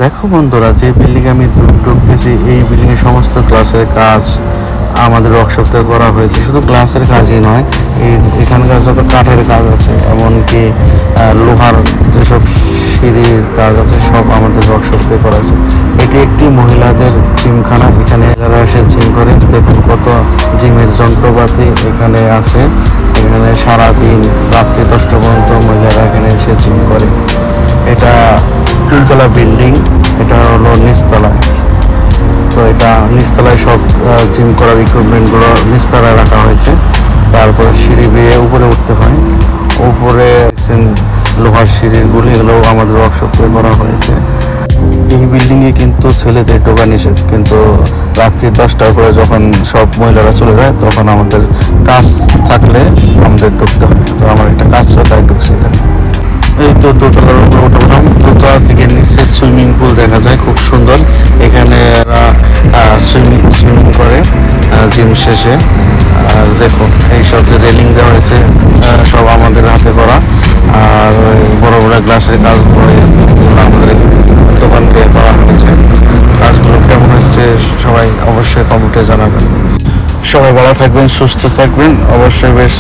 দেখো বন্ধুরা, যে বিল্ডিং আমি ঢুকতেছি এই বিল্ডিং এর সমস্ত গ্লাসের কাজ আমাদের ওয়ার্কশপে করা হয়েছে। শুধু গ্লাসের কাজই নয়, এখানকার যত কাঠের কাজ আছে, এমনকি লোহার যেসব সিঁড়ির কাজ আছে, সব আমাদের ওয়ার্কশপে করা আছে। এটি একটি মহিলাদের জিমখানা। এখানে যারা এসে জিম করে, দেখুন কত জিমের যন্ত্রপাতি এখানে আছে। এখানে সারাদিন রাত্রি 10টা পর্যন্ত মহিলারা এখানে এসে জিম করে। এটা 3তলা বিল্ডিং, এটা হলো নিচতলায়। তো এটা নিচতলায় সব জিম করার ইকুইপমেন্টগুলো নিচতলায় রাখা হয়েছে। তারপরে সিঁড়ি বেয়ে উপরে উঠতে হয়। উপরে লোহার সিঁড়িগুলি এগুলো আমাদের ওয়ার্কশপে করা হয়েছে। এই বিল্ডিংয়ে কিন্তু ছেলেদের ঢোকা নিষেধ, কিন্তু রাত্রি 10টার পরে যখন সব মহিলারা চলে যায় তখন আমাদের কাজ থাকলে আমাদের ঢুকতে হয়। তো আমার একটা কাজ ছিল, তাই ঢুকছে এখানে। এই তো দোতলার উপরে উঠলাম। দোতলা থেকে নিচে সুইমিং পুল দেখা যায়, খুব সুন্দর। এখানে সুইমিং করে জিম শেষে। আর দেখো এইসব যে রেলিং দেওয়া হয়েছে সব আমাদের হাতে করা। আর বড় বড় গ্লাসের কাজগুলো আমাদের দোকান থেকে করা হয়েছে। কাজগুলো কেমন হচ্ছে সবাই অবশ্যই কমেন্টে জানাবেন। সবাই ভালো থাকবেন, সুস্থ থাকবেন, অবশ্যই বেশ